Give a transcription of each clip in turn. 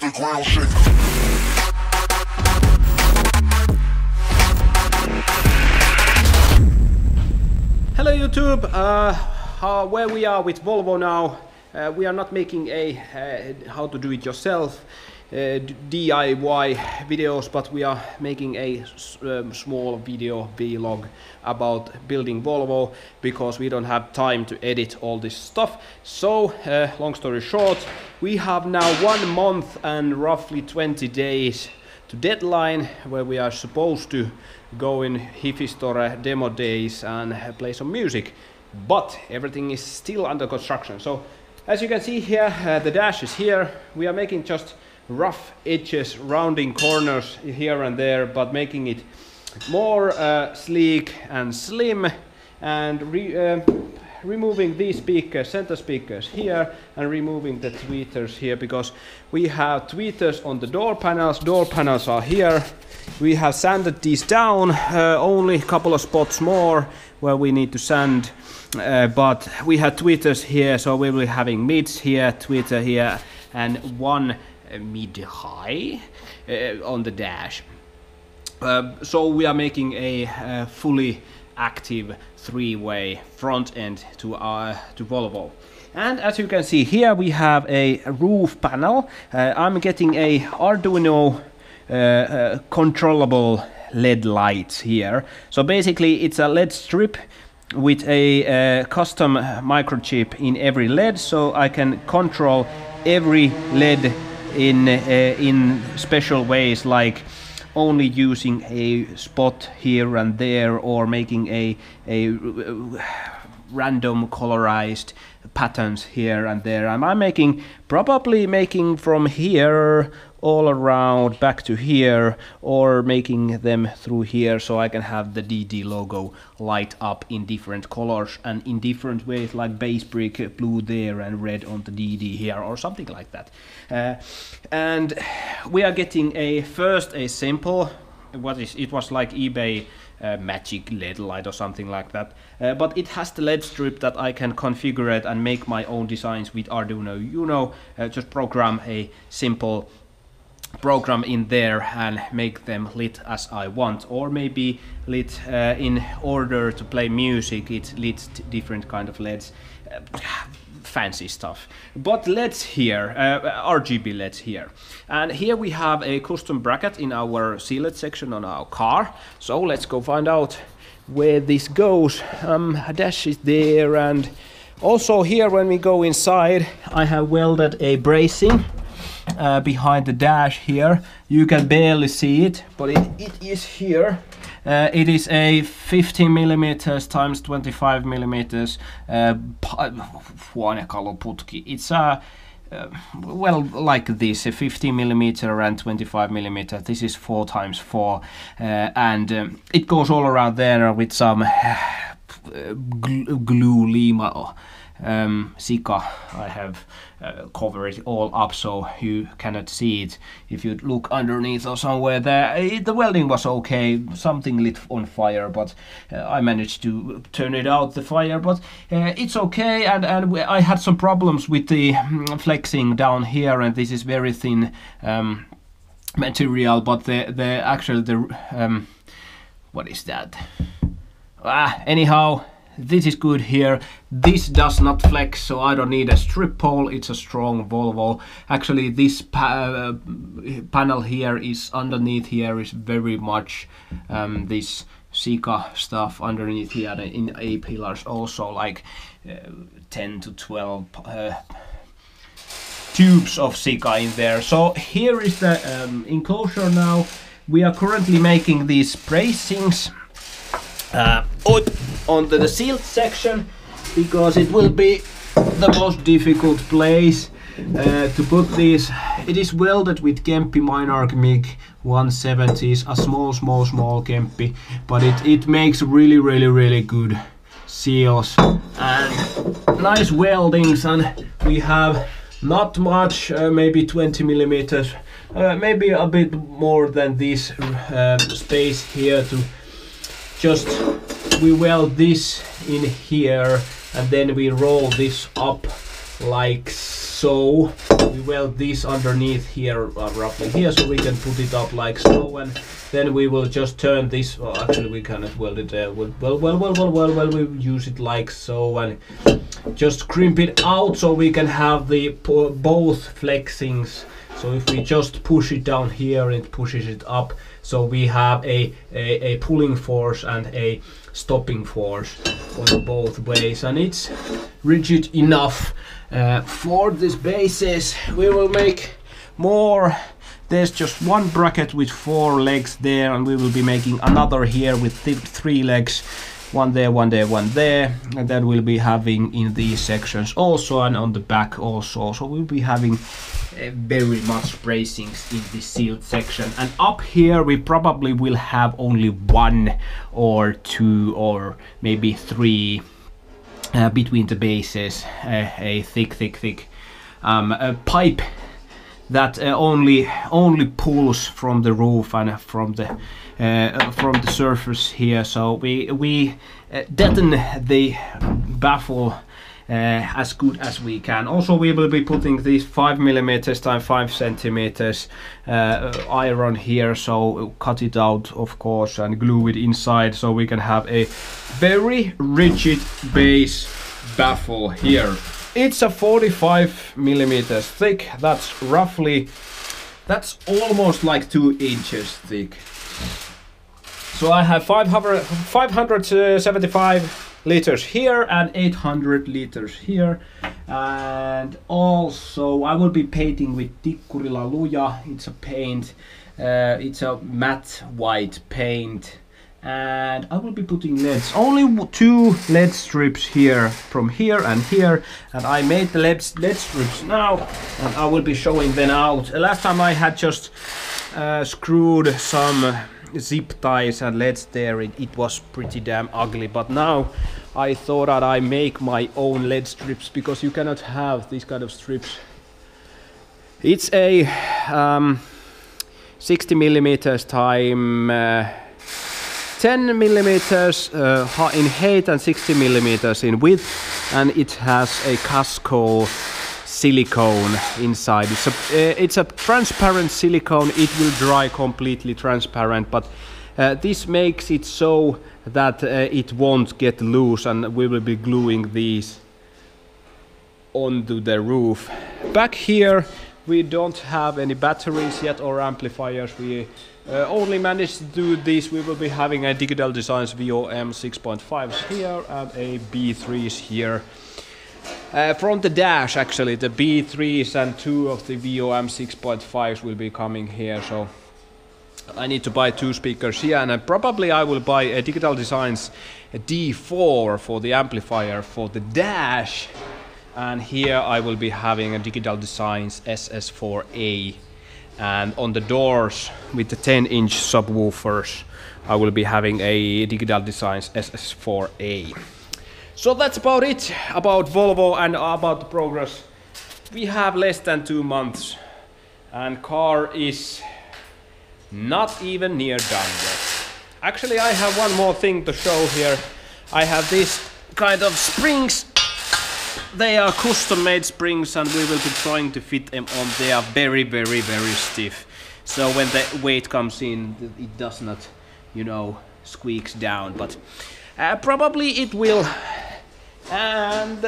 the ground shake. Hello YouTube, where we are with Volvo now. We are not making a how to do it yourself DIY videos, but we are making a small video vlog about building Volvo because we don't have time to edit all this stuff. So long story short, we have now 1 month and roughly 20 days to deadline where we are supposed to go in Hifi Store Demodays and play some music, but everything is still under construction. So as you can see here, the dash is here. We are making just rough edges, rounding corners here and there, but making it more sleek and slim, and removing these speakers, center speakers here, and removing the tweeters here, because we have tweeters on the door panels. Door panels are here. We have sanded these down, only a couple of spots more where we need to sand, but we have tweeters here, so we will be having mids here, tweeter here, and one mid-high on the dash. So we are making a fully active three-way front end to Volvo. And as you can see here, we have a roof panel. I'm getting a Arduino controllable LED lights here. So basically it's a LED strip with a custom microchip in every LED, so I can control every LED in special ways, like only using a spot here and there, or making a random colorized patterns here and there. I'm probably making from here all around back to here, or making them through here, so I can have the DD logo light up in different colors and in different ways, like base brick blue there and red on the DD here, or something like that. And we are getting a simple, it was like eBay magic LED light or something like that, but it has the LED strip that I can configure it and make my own designs with Arduino. You know, just program a simple program in there and make them lit as I want, or maybe lit in order to play music. It lit different kind of LEDs, fancy stuff. But LEDs here, RGB LEDs here, and here we have a custom bracket in our C-LED section on our car. So let's go find out where this goes. A dash is there, and also here when we go inside, I have welded a bracing behind the dash here. You can barely see it, but it is here. It is a 50mm times 25mm huonekaluputki. It's well, like this, a 50mm and 25mm. This is 4x4, and it goes all around there with some glue lima. Sika. I have covered it all up so you cannot see it if you look underneath or somewhere there. The welding was okay, something lit on fire, but I managed to turn it out, the fire, but it's okay. And I had some problems with the flexing down here, and this is very thin material, but the what is that? Anyhow, this is good here. This does not flex, so I don't need a strip pole. It's a strong Volvo. Actually, this panel here is underneath here is very much this Sika stuff underneath here in A pillars, also like 10 to 12 tubes of Sika in there. So here is the enclosure now. We are currently making these bracings onto the sealed section, because it will be the most difficult place to put these. It is welded with Kempi Minarch MiG 170s, a small Kempi, but it makes really good seals and nice weldings. And we have not much, maybe 20mm, maybe a bit more than this space here to just we weld this in here, and then we roll this up like so. We weld this underneath here, roughly here, so we can put it up like so, and then we will just turn this. Well, actually, we cannot weld it. Well, we use it like so, and just crimp it out so we can have the both flexings. So if we just push it down here, it pushes it up. So we have a pulling force and a stopping force on both ways, and it's rigid enough for these bases. We will make more. There's just one bracket with 4 legs there, and we will be making another here with 3 legs. One there, one there, one there, and then we'll be having in these sections also, and on the back also. So we'll be having very much bracings in this sealed section. And up here we probably will have only 1 or 2 or maybe 3 between the bases, a thick a pipe that only pulls from the roof and from the surface here. So we deaden the baffle as good as we can. Also, we will be putting these 5mm times 5 centimeters iron here, so cut it out, of course, and glue it inside, so we can have a very rigid base baffle here. It's a 45mm thick. That's almost like 2 inches thick. So I have 575 liters here and 800 liters here, and also I will be painting with Tikkurila Luja. It's a paint, it's a matte white paint, and I will be putting LEDs. Only 2 LED strips here, from here, and I made the LED strips now, and I will be showing them out. Last time I had just screwed some zip ties and LEDs there. It was pretty damn ugly, but now I thought that I make my own LED strips, because you cannot have these kind of strips. It's a 60mm time 10mm in height and 60mm in width, and it has a Casco silicone inside. It's a transparent silicone. It will dry completely transparent, but this makes it so that it won't get loose, and we will be gluing these onto the roof. Back here we don't have any batteries yet or amplifiers. We only managed to do this. We will be having a Digital Designs VOM 6.5s here and a B3s here. From the dash, actually, the B3s and 2 of the VOM 6.5s will be coming here, so I need to buy 2 speakers here, and probably I will buy a Digital Designs D4 for the amplifier for the dash, and here I will be having a Digital Designs SS4A, and on the doors with the 10-inch subwoofers I will be having a Digital Designs SS4A. So that's about it about Volvo and about the progress. We have less than 2 months, and car is not even near done yet. Actually, I have one more thing to show here. I have this kind of springs. They are custom made springs, and we will be trying to fit them on. They are very stiff, so when the weight comes in, it does not, you know, squeaks down, but probably it will. And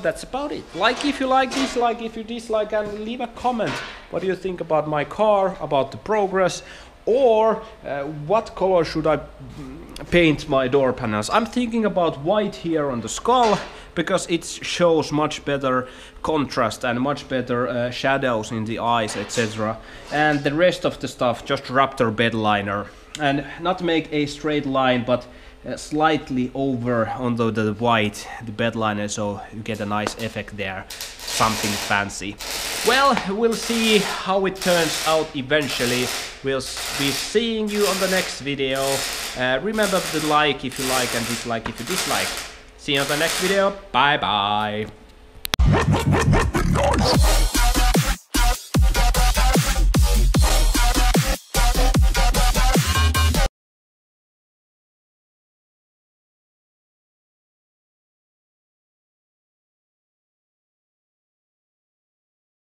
that's about it. Like if you like, dislike if you dislike, and leave a comment. What do you think about my car, about the progress, or what color should I paint my door panels? I'm thinking about white here on the skull, because it shows much better contrast and much better shadows in the eyes, etc. And the rest of the stuff, just Raptor bed liner, and not make a straight line, but slightly over on the white, the bed liner, so you get a nice effect there, something fancy. Well, we'll see how it turns out eventually. We'll be seeing you on the next video. Remember to like if you like and dislike if you dislike. See you on the next video. Bye bye.